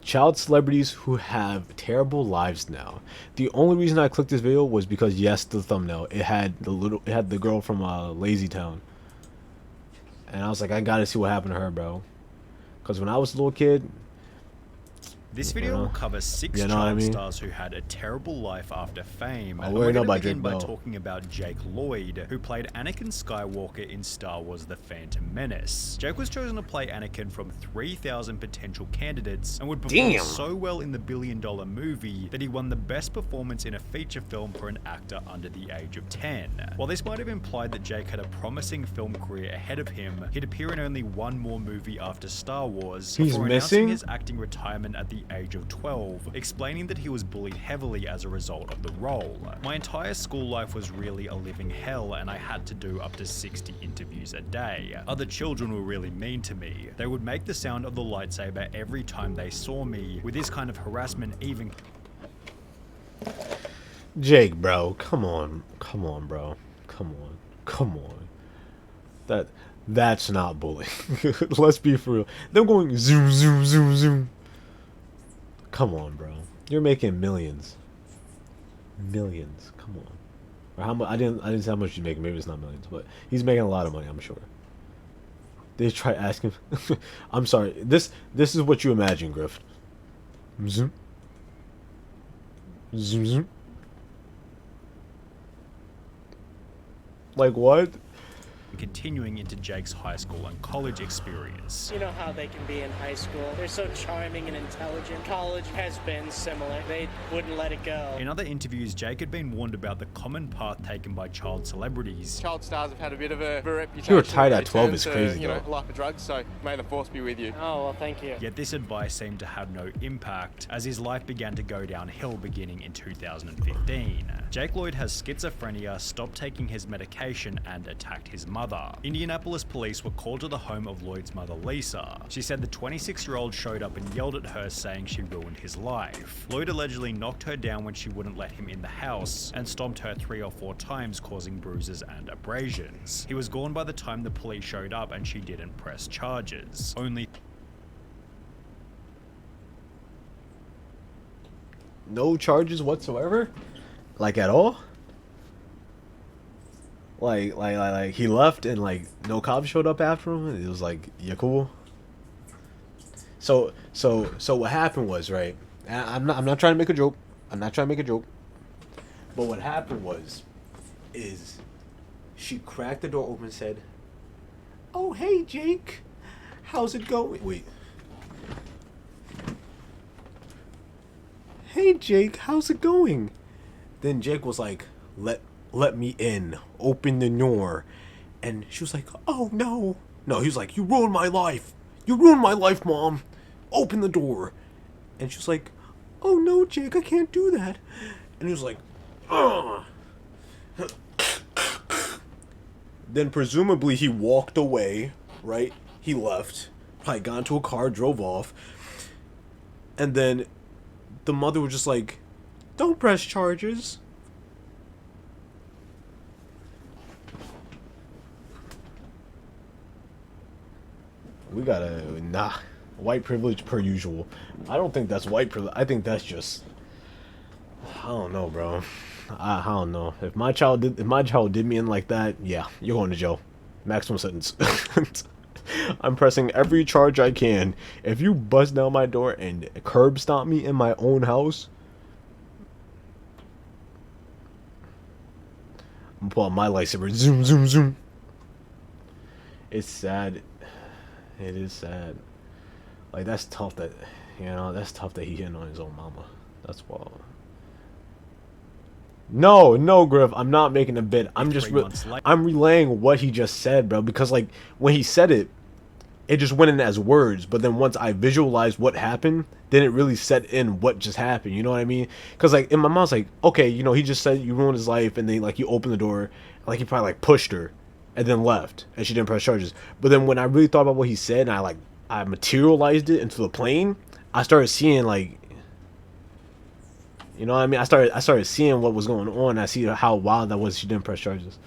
child celebrities who have terrible lives now. The only reason I clicked this video was because yes, the thumbnail it had the girl from Lazy Town, and I was like, I gotta see what happened to her, bro. Because when I was a little kid, This video will cover 6 child stars who had a terrible life after fame. And we're going to begin by talking about Jake Lloyd, who played Anakin Skywalker in Star Wars The Phantom Menace. Jake was chosen to play Anakin from 3,000 potential candidates and would perform so well in the billion-dollar movie that he won the best performance in a feature film for an actor under the age of 10. While this might have implied that Jake had a promising film career ahead of him, he'd appear in only one more movie after Star Wars before announcing his acting retirement at the age of 12, explaining that he was bullied heavily as a result of the role. My entire school life was really a living hell, and I had to do up to 60 interviews a day. Other children were really mean to me. They would make the sound of the lightsaber every time they saw me. With this kind of harassment even... Jake, bro, come on, bro, come on. That's not bullying. Let's be for real. Them going zoom, zoom, zoom, zoom. Come on, bro. You're making millions. Millions. Come on. Or how much? I didn't say how much he's making. Maybe it's not millions, but he's making a lot of money, I'm sure. They try asking. I'm sorry. This is what you imagine, Griff. Zoom. Zoom, zoom. Like what? Continuing into Jake's high school and college experience. You know how they can be in high school. They're so charming and intelligent. College has been similar. They wouldn't let it go. In other interviews, Jake had been warned about the common path taken by child celebrities. Child stars have had a bit of a reputation. You were tied at 12 is crazy, you know, life of drugs, so may the force be with you. Oh, well, thank you. Yet this advice seemed to have no impact, as his life began to go downhill beginning in 2015. Jake Lloyd has schizophrenia, stopped taking his medication, and attacked his mother. Indianapolis police were called to the home of Lloyd's mother, Lisa. She said the 26-year-old showed up and yelled at her, saying she ruined his life. Lloyd allegedly knocked her down when she wouldn't let him in the house and stomped her 3 or 4 times, causing bruises and abrasions. He was gone by the time the police showed up, and she didn't press charges. No charges whatsoever? Like at all? Like he left and like no cops showed up after him, and it was like, you cool? So what happened was, right? I'm not trying to make a joke. But what happened is she cracked the door open and said, "Oh, hey Jake, how's it going?" Wait. "Hey Jake, how's it going?" Then Jake was like, let me in, open the door. And she was like, "Oh no." No, he was like, "You ruined my life, Mom, open the door." And she was like, "Oh no, Jake, I can't do that." And he was like, "Ugh." Then presumably he walked away, right? He left, probably got into a car, drove off. And then the mother was just like, "Don't press charges." We gotta, white privilege per usual. I don't think that's white privilege. I think that's just, I don't know, bro. I don't know. If my child did me in like that, yeah, you're going to jail. Maximum sentence. I'm pressing every charge I can. If you bust down my door and curb stomp me in my own house, I'm gonna pull out my lightsaber. Zoom, zoom, zoom. It's sad. It is sad. Like, that's tough that, that's tough that he hitting on his own mama. That's wild. No, Griff, I'm not making a bit. I'm just, I'm relaying what he just said, bro. Because, like, when he said it, it just went in as words. But then once I visualized what happened, then it really set in what just happened. You know what I mean? Because, like, in my mind's like, okay, he just said you ruined his life. And then, like, you opened the door. Like, he probably, like, pushed her. And then left, and she didn't press charges. But then when I really thought about what he said, and I materialized it into the plane, I started seeing, like, you know what I mean? I started seeing what was going on. I see how wild that was. She didn't press charges.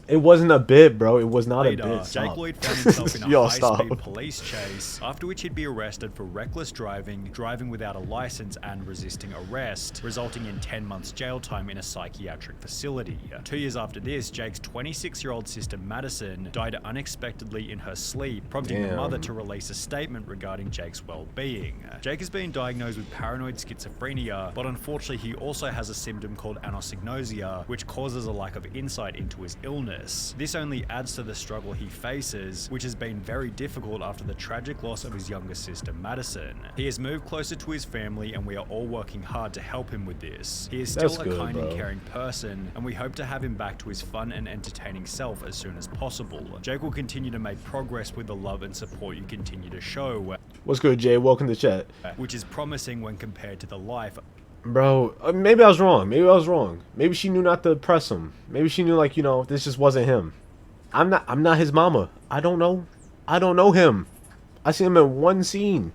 It wasn't a bit, bro. It was not a bit. Jake Lloyd found himself in a high-speed police chase, after which he'd be arrested for reckless driving, driving without a license, and resisting arrest, resulting in 10 months jail time in a psychiatric facility. 2 years after this, Jake's 26-year-old sister Madison died unexpectedly in her sleep, prompting the mother to release a statement regarding Jake's well-being. Jake has been diagnosed with paranoid schizophrenia, but unfortunately he also has a symptom called anosognosia, which causes a lack of insight into his illness. This only adds to the struggle he faces, which has been very difficult after the tragic loss of his younger sister Madison. He has moved closer to his family, and we are all working hard to help him with this. He is still a kind and caring person, and we hope to have him back to his fun and entertaining self as soon as possible. Jake will continue to make progress with the love and support you continue to show. What's good, Jay? Welcome to chat. Which is promising when compared to the life. Bro, maybe I was wrong. Maybe she knew not to press him. Maybe she knew, like, you know, this just wasn't him. I'm not his mama. I don't know him. I see him in one scene.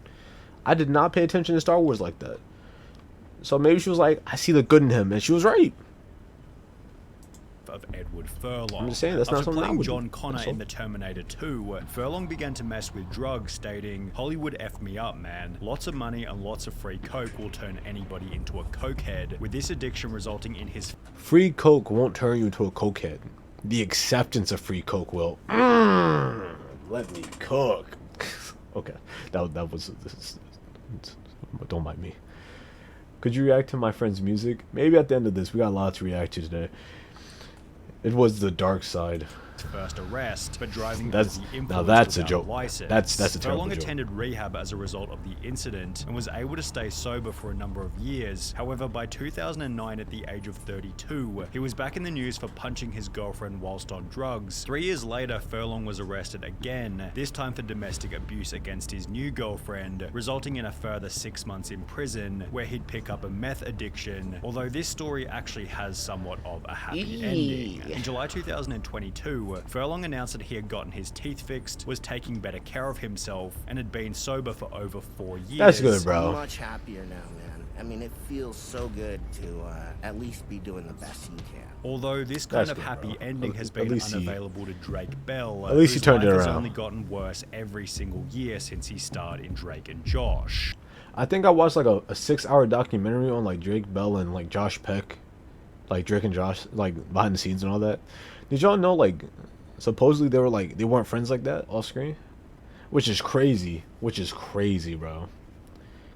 I did not pay attention to Star Wars like that. So maybe she was like, I see the good in him, and she was right. Of Edward Furlong. I'm just saying, that's not something I would do. John Connor in the Terminator 2, Furlong began to mess with drugs, stating, "Hollywood effed me up, man. Lots of money and lots of free coke will turn anybody into a cokehead, with this addiction resulting in his..." Free coke won't turn you into a cokehead. The acceptance of free coke will. Let me cook. Okay, that was... Don't mind me. Could you react to my friend's music? Maybe at the end of this. We got a lot to react to today. It was the dark side. First arrest for driving that's under the influence now that's a without joke. License. That's a terrible Furlong joke. attended rehab as a result of the incident and was able to stay sober for a number of years. However, by 2009, at the age of 32, he was back in the news for punching his girlfriend whilst on drugs. 3 years later, Furlong was arrested again, this time for domestic abuse against his new girlfriend, resulting in a further 6 months in prison, where he'd pick up a meth addiction, although this story actually has somewhat of a happy ending. In July 2022, Furlong announced that he had gotten his teeth fixed, was taking better care of himself, and had been sober for over 4 years. That's good, bro. I'm much happier now, man. I mean, it feels so good to at least be doing the best you can. Although this kind of happy ending has been unavailable to Drake Bell, at least he turned it around. His life has only gotten worse every single year since he starred in Drake and Josh. I think I watched like a 6-hour documentary on like Drake Bell and like Josh Peck, like Drake and Josh, like behind the scenes and all that. Did y'all know, like, supposedly they weren't friends like that off screen? Which is crazy, bro.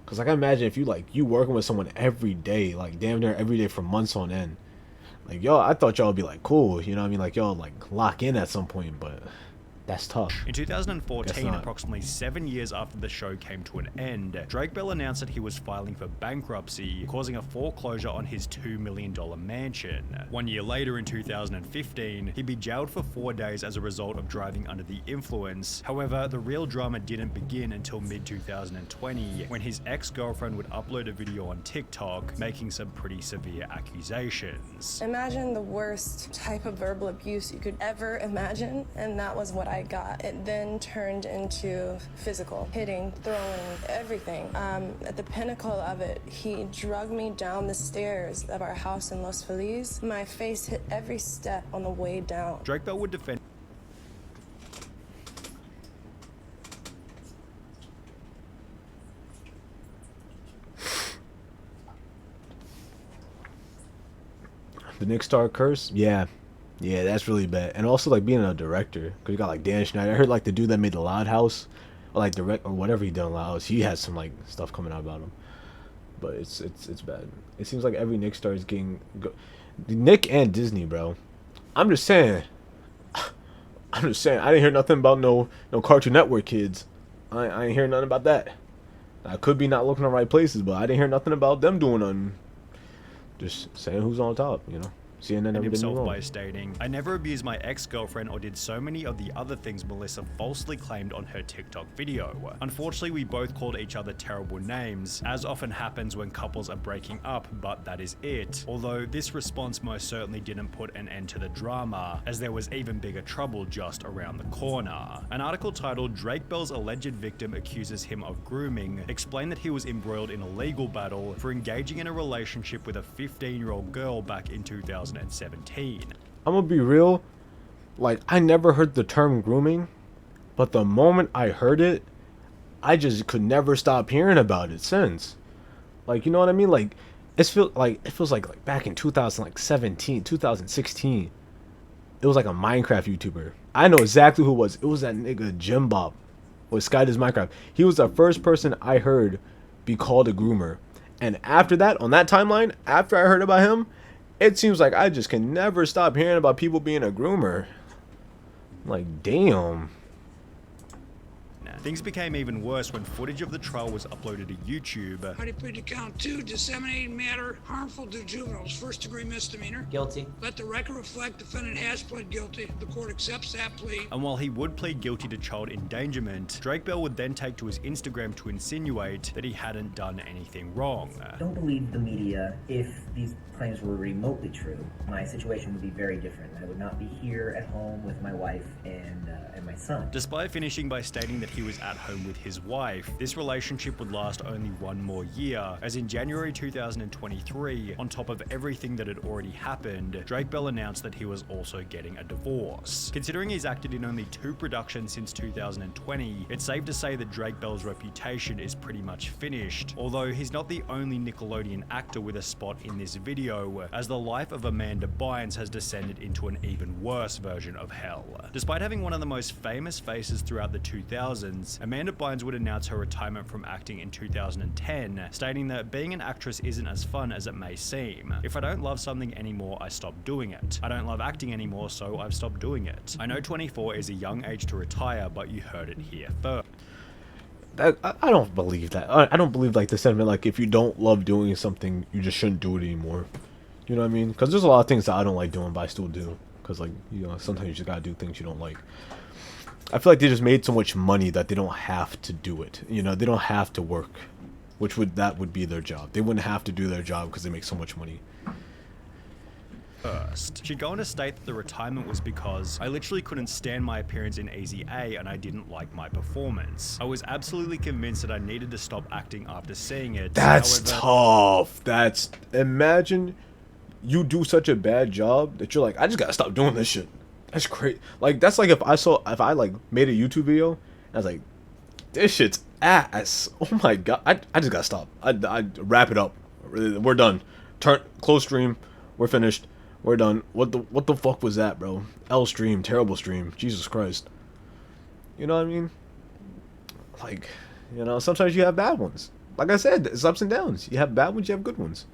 Because, like, I imagine if you working with someone every day, like, damn near every day for months on end. Like, yo, I thought y'all would be, like, cool, you know what I mean? Like, y'all, like, lock in at some point, but... that's tough. In 2014, approximately 7 years after the show came to an end, Drake Bell announced that he was filing for bankruptcy, causing a foreclosure on his $2 million mansion. 1 year later, in 2015, he'd be jailed for 4 days as a result of driving under the influence. However, the real drama didn't begin until mid-2020, when his ex-girlfriend would upload a video on TikTok, making some pretty severe accusations. Imagine the worst type of verbal abuse you could ever imagine, and that was what I got. It then turned into physical, hitting, throwing, everything. At the pinnacle of it, he dragged me down the stairs of our house in Los Feliz. My face hit every step on the way down. Drake Bell would defend the Nick Star curse? Yeah, that's really bad. And also, like, being a director, because you got, like, Dan Schneider. I heard, like, the dude that made The Loud House, or, like, or whatever he done in Loud House, he has some, like, stuff coming out about him. But it's bad. It seems like every Nick star is getting... Nick and Disney, bro. I'm just saying. I didn't hear nothing about no Cartoon Network kids. I ain't hear nothing about that. I could be not looking in the right places, but I didn't hear nothing about them doing nothing. Just saying who's on top, you know? CNN never did me wrong. By stating, "I never abused my ex-girlfriend or did so many of the other things Melissa falsely claimed on her TikTok video. Unfortunately, we both called each other terrible names, as often happens when couples are breaking up, but that is it. Although this response most certainly didn't put an end to the drama, as there was even bigger trouble just around the corner." An article titled "Drake Bell's Alleged Victim Accuses Him of Grooming" explained that he was embroiled in a legal battle for engaging in a relationship with a 15-year-old girl back in 2017. I'm gonna be real. like, I never heard the term grooming, but the moment I heard it, I just could never stop hearing about it since. Like, you know what I mean? Like, it feels like back in 2017, 2016, it was like a Minecraft YouTuber. I know exactly who it was. It was that nigga Jim Bob with Sky Does Minecraft. He was the first person I heard be called a groomer. And after that, on that timeline, after I heard about him, it seems like I just can never stop hearing about people being a groomer. Like, damn. Things became even worse when footage of the trial was uploaded to YouTube. How do you plead to count 2, disseminating matter harmful to juveniles, first-degree misdemeanor? Guilty. Let the record reflect defendant has pled guilty. The court accepts that plea. And while he would plead guilty to child endangerment, Drake Bell would then take to his Instagram to insinuate that he hadn't done anything wrong. Don't believe the media. If these claims were remotely true, my situation would be very different. I would not be here at home with my wife and my son. Despite finishing by stating that he was at home with his wife, this relationship would last only 1 more year, as in January 2023, on top of everything that had already happened, Drake Bell announced that he was also getting a divorce. Considering he's acted in only 2 productions since 2020, it's safe to say that Drake Bell's reputation is pretty much finished, although he's not the only Nickelodeon actor with a spot in this video, as the life of Amanda Bynes has descended into an even worse version of hell. Despite having one of the most famous faces throughout the 2000s, Amanda Bynes would announce her retirement from acting in 2010, stating that being an actress isn't as fun as it may seem. If I don't love something anymore, I stop doing it. I don't love acting anymore, so I've stopped doing it. I know 24 is a young age to retire, but you heard it here first. I don't believe that. I don't believe like the sentiment like if you don't love doing something, you just shouldn't do it anymore. You know what I mean? Because there's a lot of things that I don't like doing, but I still do. Because like, you know, sometimes you just gotta do things you don't like. I feel like they just made so much money that they don't have to do it. You know, they don't have to work, that would be their job. They wouldn't have to do their job because they make so much money. First, she'd go on to state that the retirement was because I literally couldn't stand my appearance in Easy A and I didn't like my performance. I was absolutely convinced that I needed to stop acting after seeing it. That's tough. Imagine you do such a bad job that you're like, I just gotta stop doing this shit. That's crazy. Like, that's like if I like made a YouTube video and I was like, this shit's ass. Oh my god. I just gotta stop. I wrap it up. We're done. Close stream. We're finished. We're done. What the fuck was that, bro? L stream, terrible stream. Jesus Christ. You know what I mean? Like, you know, sometimes you have bad ones. Like I said, it's ups and downs. You have bad ones, you have good ones.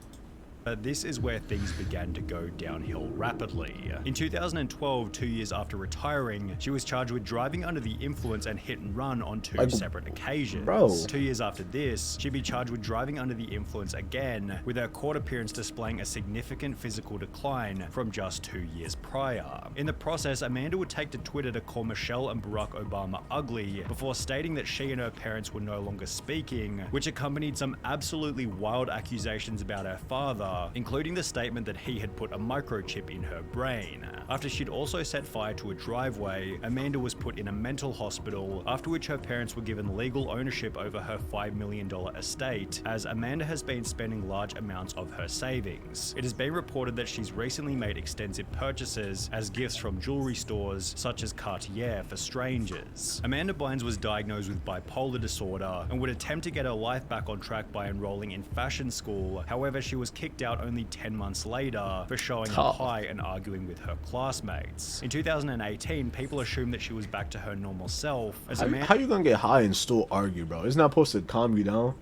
This is where things began to go downhill rapidly. In 2012, 2 years after retiring, she was charged with driving under the influence and hit and run on 2 separate occasions. Bro. 2 years after this, she'd be charged with driving under the influence again, with her court appearance displaying a significant physical decline from just 2 years prior. In the process, Amanda would take to Twitter to call Michelle and Barack Obama ugly, before stating that she and her parents were no longer speaking, which accompanied some absolutely wild accusations about her father, including the statement that he had put a microchip in her brain. After she'd also set fire to a driveway, Amanda was put in a mental hospital, after which her parents were given legal ownership over her $5 million estate, as Amanda has been spending large amounts of her savings. It has been reported that she's recently made extensive purchases as gifts from jewelry stores such as Cartier for strangers. Amanda Bynes was diagnosed with bipolar disorder and would attempt to get her life back on track by enrolling in fashion school. However, she was kicked out only 10 months later for showing up high and arguing with her classmates. In 2018, people assumed that she was back to her normal self. As how you gonna get high and still argue, bro? It's not supposed to calm you down.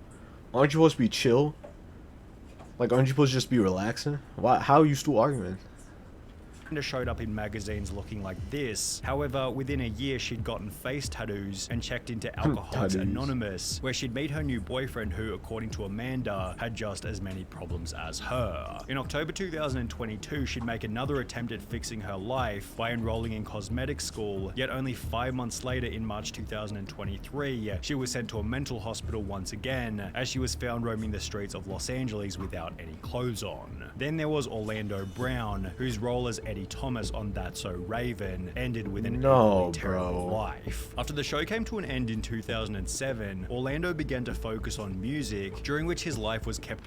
Aren't you supposed to be chill? Like, aren't you supposed to just be relaxing? Why? How are you still arguing? Showed up in magazines looking like this. However, within a year she'd gotten face tattoos and checked into Alcoholics Anonymous, where she'd meet her new boyfriend who, according to Amanda, had just as many problems as her. In October 2022, she'd make another attempt at fixing her life by enrolling in cosmetic school, yet only 5 months later in March 2023, she was sent to a mental hospital once again, as she was found roaming the streets of Los Angeles without any clothes on. Then there was Orlando Brown, whose role as Eddie Thomas on That's So Raven ended with an equally terrible life. After the show came to an end in 2007, Orlando began to focus on music, during which his life was kept...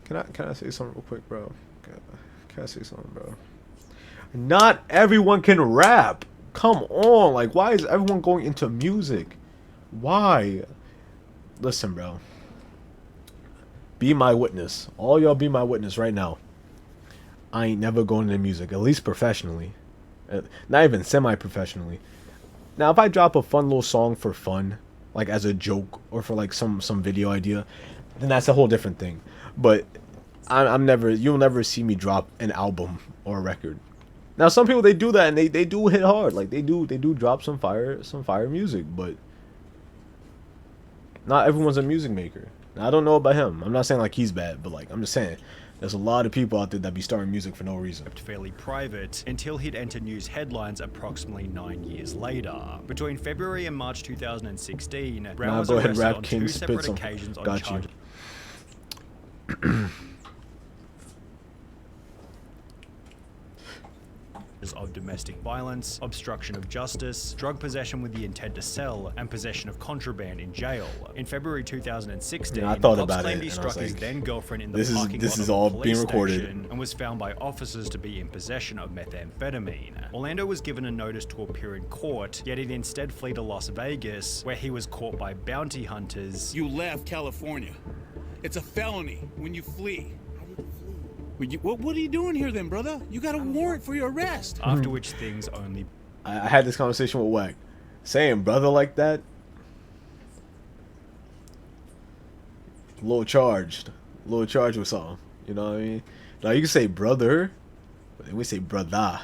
Can I say something real quick, bro? Can I say something, bro? Not everyone can rap. Come on, like, why is everyone going into music? Why? Listen, bro. Be my witness. All y'all be my witness right now. I ain't never going into music, at least professionally. Not even semi-professionally. Now, if I drop a fun little song for fun, like as a joke, or for like some video idea, then that's a whole different thing. But I'm never, you'll never see me drop an album or a record. Now, some people, they do that, and they do hit hard. Like, they do drop some fire music, but not everyone's a music maker. Now, I don't know about him. I'm not saying like he's bad, but like, I'm just saying there's a lot of people out there that be starting music for no reason. Kept fairly private until he'd enter news headlines approximately 9 years later. Between February and March 2016, Brown was arrested on 2 separate occasions on charges of domestic violence, obstruction of justice, drug possession with the intent to sell, and possession of contraband in jail. In February 2016, I thought about claimed it, he and I struck was his like, then girlfriend in the this parking is lot of all a police being recorded, station and was found by officers to be in possession of methamphetamine. Orlando was given a notice to appear in court, yet he'd instead flee to Las Vegas, where he was caught by bounty hunters. You left California. It's a felony when you flee. What are you doing here then, brother? You got a warrant for your arrest. After which things only... I had this conversation with Wack. Saying brother like that, a little charged with something. You know what I mean? Now you can say brother, but then we say brother.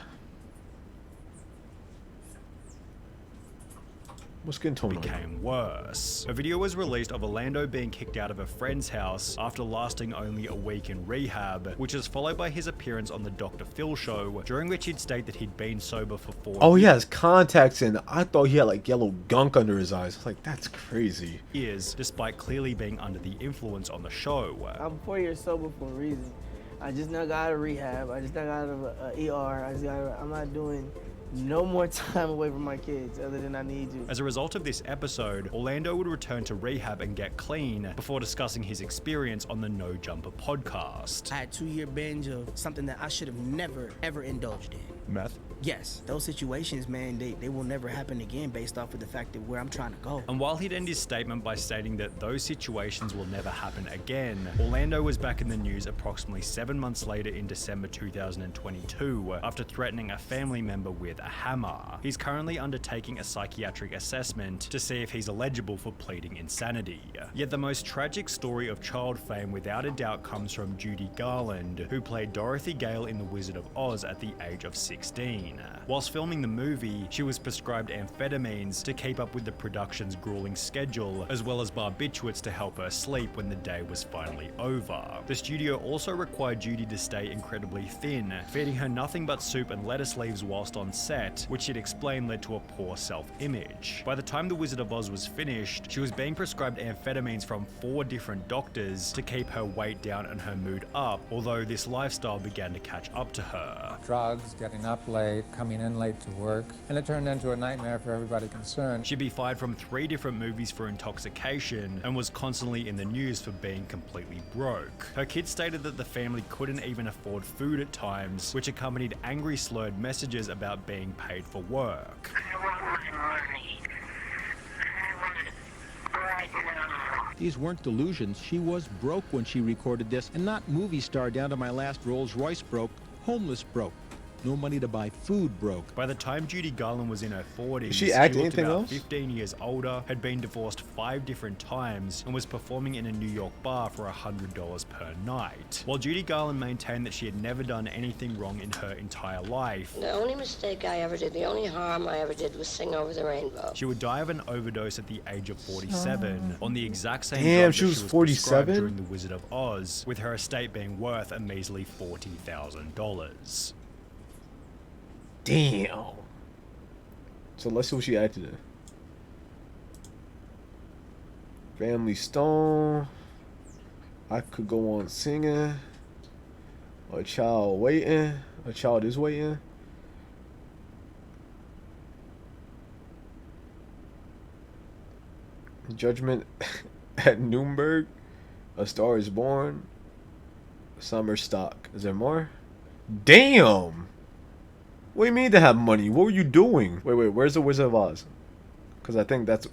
What's skin tone became worse. A video was released of Orlando being kicked out of a friend's house after lasting only a week in rehab, which is followed by his appearance on the Dr. Phil show, during which he'd state that he'd been sober for 4 years. Oh, he has contacts in. I thought he had like yellow gunk under his eyes. I was like, that's crazy. Despite clearly being under the influence on the show. I'm 4 years sober for a reason. I just now got out of rehab. I just now got out of ER. I'm not doing no more time away from my kids other than I need to. As a result of this episode, Orlando would return to rehab and get clean before discussing his experience on the No Jumper podcast. I had a 2-year binge of something that I should have never, ever indulged in. Meth? Yes, those situations, man, they will never happen again based off of the fact that where I'm trying to go. And while he'd end his statement by stating that those situations will never happen again, Orlando was back in the news approximately 7 months later in December 2022 after threatening a family member with a hammer. He's currently undertaking a psychiatric assessment to see if he's eligible for pleading insanity. Yet the most tragic story of child fame without a doubt comes from Judy Garland, who played Dorothy Gale in The Wizard of Oz at the age of 16. Whilst filming the movie, she was prescribed amphetamines to keep up with the production's grueling schedule, as well as barbiturates to help her sleep when the day was finally over. The studio also required Judy to stay incredibly thin, feeding her nothing but soup and lettuce leaves whilst on set, which she'd explained led to a poor self-image. By the time The Wizard of Oz was finished, she was being prescribed amphetamines from 4 different doctors to keep her weight down and her mood up, although this lifestyle began to catch up to her. Drugs, getting up late, coming in late to work, and it turned into a nightmare for everybody concerned. She'd be fired from 3 different movies for intoxication and was constantly in the news for being completely broke. Her kids stated that the family couldn't even afford food at times, which accompanied angry slurred messages about being paid for work. I want my money. I want it right now. These weren't delusions. She was broke when she recorded this, and not movie star down to my last Rolls Royce broke, homeless broke. No money to buy food broke. By the time Judy Garland was in her 40s, she acted looked anything about else? 15 years older, had been divorced 5 different times, and was performing in a New York bar for $100 per night. While Judy Garland maintained that she had never done anything wrong in her entire life, the only mistake I ever did, the only harm I ever did was sing Over the Rainbow. She would die of an overdose at the age of 47 on the exact same Damn, drug she that was she was 47? prescribed during The Wizard of Oz, with her estate being worth a measly $40,000. Damn. So let's see what she acted in. Family Stone. I Could Go On Singing. A Child Waiting. A Child Is Waiting. Judgment at Nuremberg. A Star Is Born. Summer Stock. Is there more? Damn. What do you mean to have money? What were you doing? Wait, where's the Wizard of Oz? Because I think that's...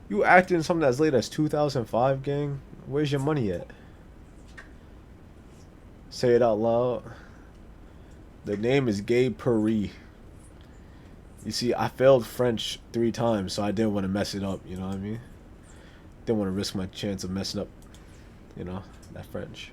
You acted in something as late as 2005, gang? Where's your money at? Say it out loud. The name is Gabe Paris. You see, I failed French 3 times, so I didn't want to mess it up, you know what I mean? Didn't want to risk my chance of messing up, you know, that French.